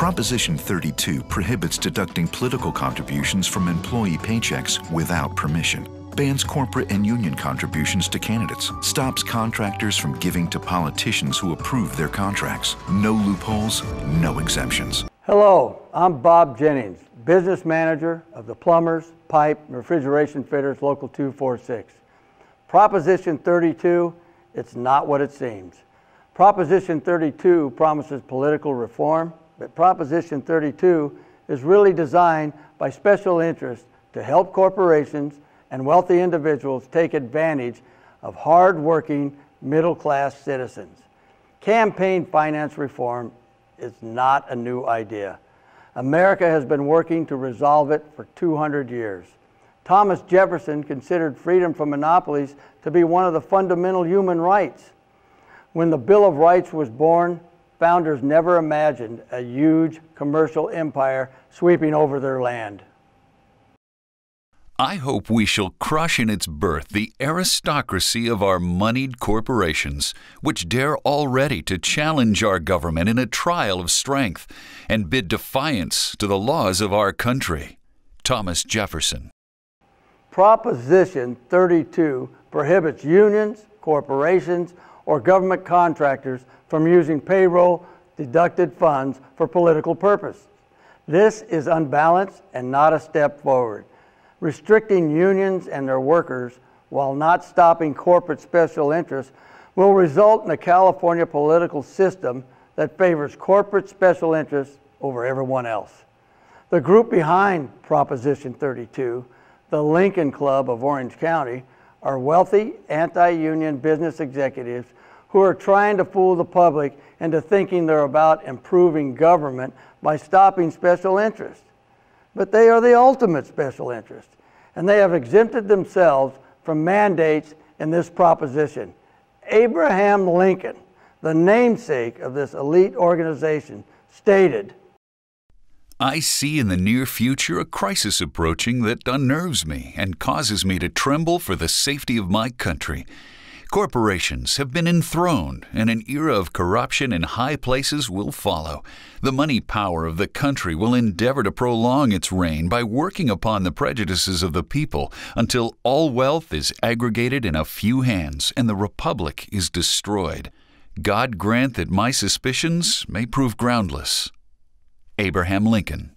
Proposition 32 prohibits deducting political contributions from employee paychecks without permission, bans corporate and union contributions to candidates, stops contractors from giving to politicians who approve their contracts. No loopholes, no exemptions. Hello, I'm Bob Jennings, business manager of the Plumbers, Pipe, and Refrigeration Fitters Local 246. Proposition 32, it's not what it seems. Proposition 32 promises political reform, but Proposition 32 is really designed by special interests to help corporations and wealthy individuals take advantage of hard-working, middle-class citizens. Campaign finance reform is not a new idea. America has been working to resolve it for 200 years. Thomas Jefferson considered freedom from monopolies to be one of the fundamental human rights. When the Bill of Rights was born, founders never imagined a huge commercial empire sweeping over their land. I hope we shall crush in its birth the aristocracy of our moneyed corporations, which dare already to challenge our government in a trial of strength and bid defiance to the laws of our country. Thomas Jefferson. Proposition 32 prohibits unions, corporations, or government contractors from using payroll deducted funds for political purposes. This is unbalanced and not a step forward. Restricting unions and their workers while not stopping corporate special interests will result in a California political system that favors corporate special interests over everyone else. The group behind Proposition 32, the Lincoln Club of Orange County, are wealthy, anti-union business executives who are trying to fool the public into thinking they're about improving government by stopping special interests. But they are the ultimate special interest, and they have exempted themselves from mandates in this proposition. Abraham Lincoln, the namesake of this elite organization, stated, I see in the near future a crisis approaching that unnerves me and causes me to tremble for the safety of my country. Corporations have been enthroned, and an era of corruption in high places will follow. The money power of the country will endeavor to prolong its reign by working upon the prejudices of the people until all wealth is aggregated in a few hands and the republic is destroyed. God grant that my suspicions may prove groundless. Abraham Lincoln.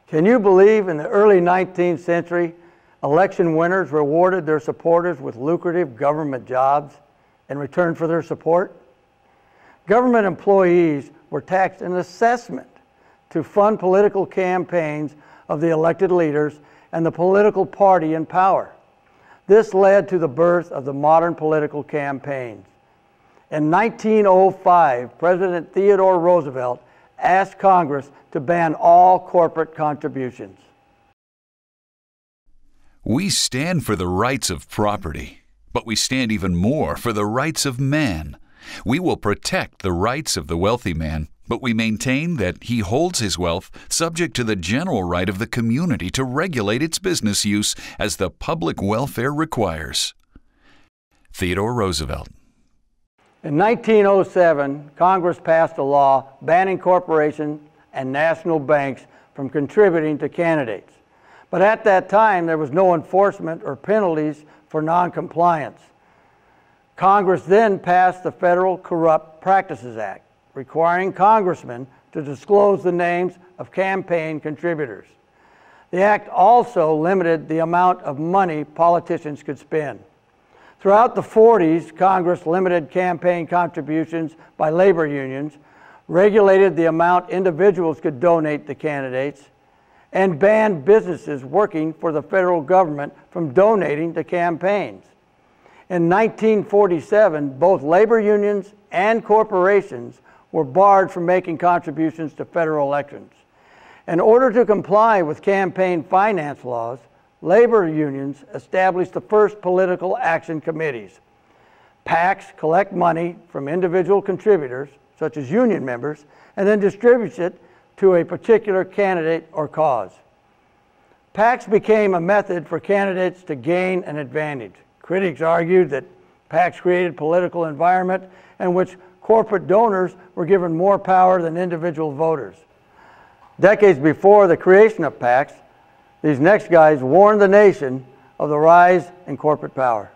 Can you believe in the early 19th century, election winners rewarded their supporters with lucrative government jobs in return for their support? Government employees were taxed an assessment to fund political campaigns of the elected leaders and the political party in power. This led to the birth of the modern political campaigns. In 1905, President Theodore Roosevelt asked Congress to ban all corporate contributions. We stand for the rights of property, but we stand even more for the rights of man. We will protect the rights of the wealthy man, but we maintain that he holds his wealth subject to the general right of the community to regulate its business use as the public welfare requires. Theodore Roosevelt. In 1907, Congress passed a law banning corporations and national banks from contributing to candidates. But at that time, there was no enforcement or penalties for noncompliance. Congress then passed the Federal Corrupt Practices Act, requiring congressmen to disclose the names of campaign contributors. The act also limited the amount of money politicians could spend. Throughout the 40s, Congress limited campaign contributions by labor unions, regulated the amount individuals could donate to candidates, and banned businesses working for the federal government from donating to campaigns. In 1947, both labor unions and corporations were barred from making contributions to federal elections. In order to comply with campaign finance laws, labor unions established the first political action committees. PACs collect money from individual contributors, such as union members, and then distributes it to a particular candidate or cause. PACs became a method for candidates to gain an advantage. Critics argued that PACs created a political environment in which corporate donors were given more power than individual voters. Decades before the creation of PACs, these next guys warned the nation of the rise in corporate power.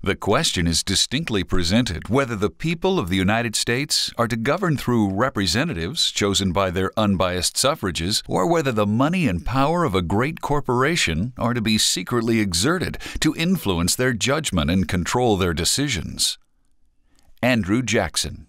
The question is distinctly presented whether the people of the United States are to govern through representatives chosen by their unbiased suffrages, or whether the money and power of a great corporation are to be secretly exerted to influence their judgment and control their decisions. Andrew Jackson.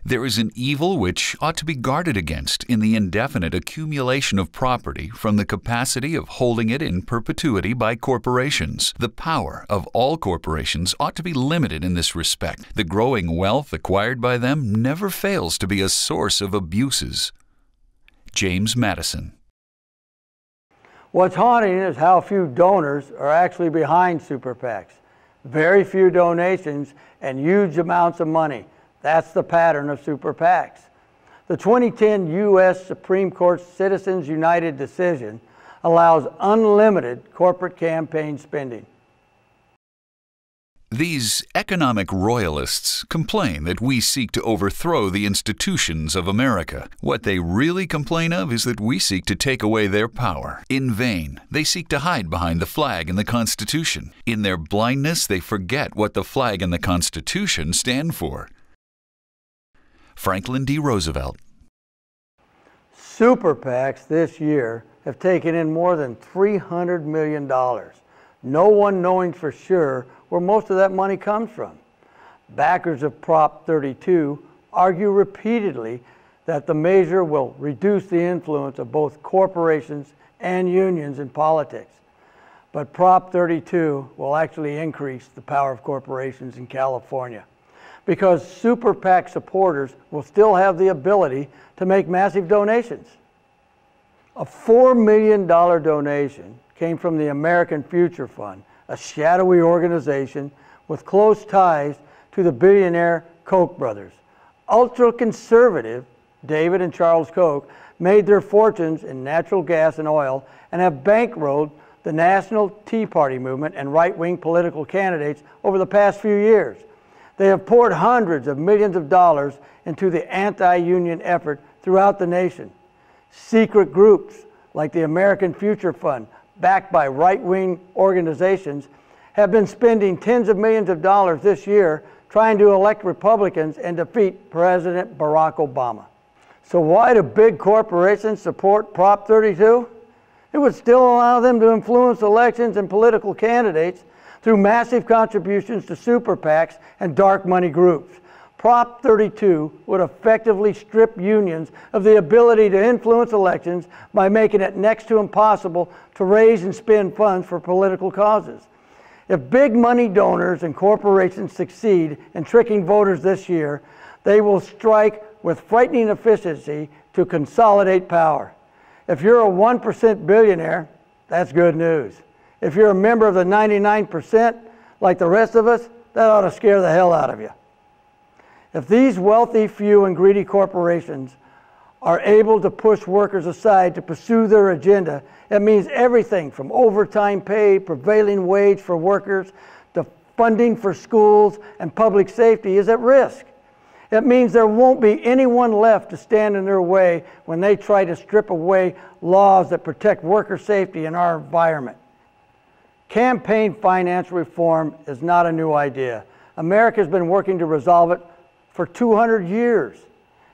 There is an evil which ought to be guarded against in the indefinite accumulation of property from the capacity of holding it in perpetuity by corporations. The power of all corporations ought to be limited in this respect. The growing wealth acquired by them never fails to be a source of abuses. James Madison. What's haunting is how few donors are actually behind super PACs. Very few donations and huge amounts of money. That's the pattern of super PACs. The 2010 U.S. Supreme Court Citizens United decision allows unlimited corporate campaign spending. These economic royalists complain that we seek to overthrow the institutions of America. What they really complain of is that we seek to take away their power. In vain, they seek to hide behind the flag and the Constitution. In their blindness, they forget what the flag and the Constitution stand for. Franklin D. Roosevelt. Super PACs this year have taken in more than $300 million. No one knowing for sure where most of that money comes from. Backers of Prop 32 argue repeatedly that the measure will reduce the influence of both corporations and unions in politics. But Prop 32 will actually increase the power of corporations in California, because super PAC supporters will still have the ability to make massive donations. A $4 million donation came from the American Future Fund, a shadowy organization with close ties to the billionaire Koch brothers. Ultra-conservative David and Charles Koch made their fortunes in natural gas and oil and have bankrolled the National Tea Party movement and right-wing political candidates over the past few years. They have poured hundreds of millions of dollars into the anti-union effort throughout the nation. Secret groups like the American Future Fund, backed by right-wing organizations, have been spending tens of millions of dollars this year trying to elect Republicans and defeat President Barack Obama. So why do big corporations support Prop 32? It would still allow them to influence elections and political candidates through massive contributions to super PACs and dark money groups. Prop 32 would effectively strip unions of the ability to influence elections by making it next to impossible to raise and spend funds for political causes. If big money donors and corporations succeed in tricking voters this year, they will strike with frightening efficiency to consolidate power. If you're a 1% billionaire, that's good news. If you're a member of the 99%, like the rest of us, that ought to scare the hell out of you. If these wealthy few and greedy corporations are able to push workers aside to pursue their agenda, it means everything from overtime pay, prevailing wage for workers, to funding for schools and public safety is at risk. It means there won't be anyone left to stand in their way when they try to strip away laws that protect worker safety in our environment. Campaign finance reform is not a new idea. America has been working to resolve it for 200 years.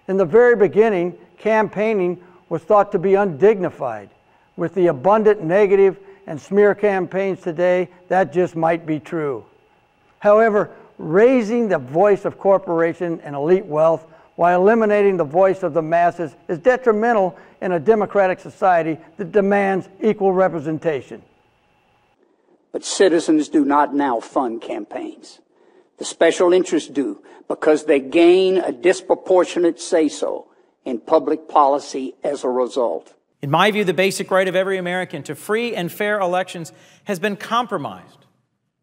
In the very beginning, campaigning was thought to be undignified. With the abundant negative and smear campaigns today, that just might be true. However, raising the voice of corporation and elite wealth while eliminating the voice of the masses is detrimental in a democratic society that demands equal representation. But citizens do not now fund campaigns. The special interests do, because they gain a disproportionate say-so in public policy as a result. In my view, the basic right of every American to free and fair elections has been compromised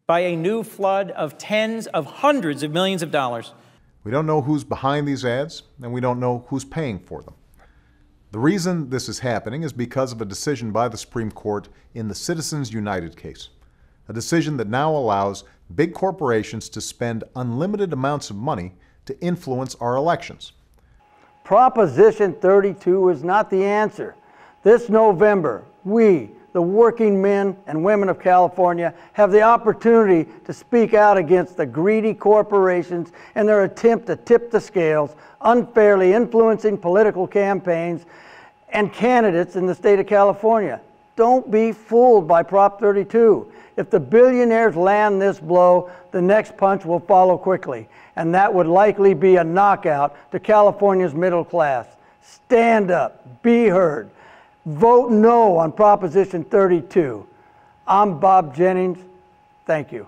by a new flood of tens of hundreds of millions of dollars. We don't know who's behind these ads, and we don't know who's paying for them. The reason this is happening is because of a decision by the Supreme Court in the Citizens United case, a decision that now allows big corporations to spend unlimited amounts of money to influence our elections. Proposition 32 is not the answer. This November, we, the working men and women of California, have the opportunity to speak out against the greedy corporations and their attempt to tip the scales, unfairly influencing political campaigns and candidates in the state of California. Don't be fooled by Prop 32. If the billionaires land this blow, the next punch will follow quickly, and that would likely be a knockout to California's middle class. Stand up, be heard. Vote no on Proposition 32. I'm Bob Jennings. Thank you.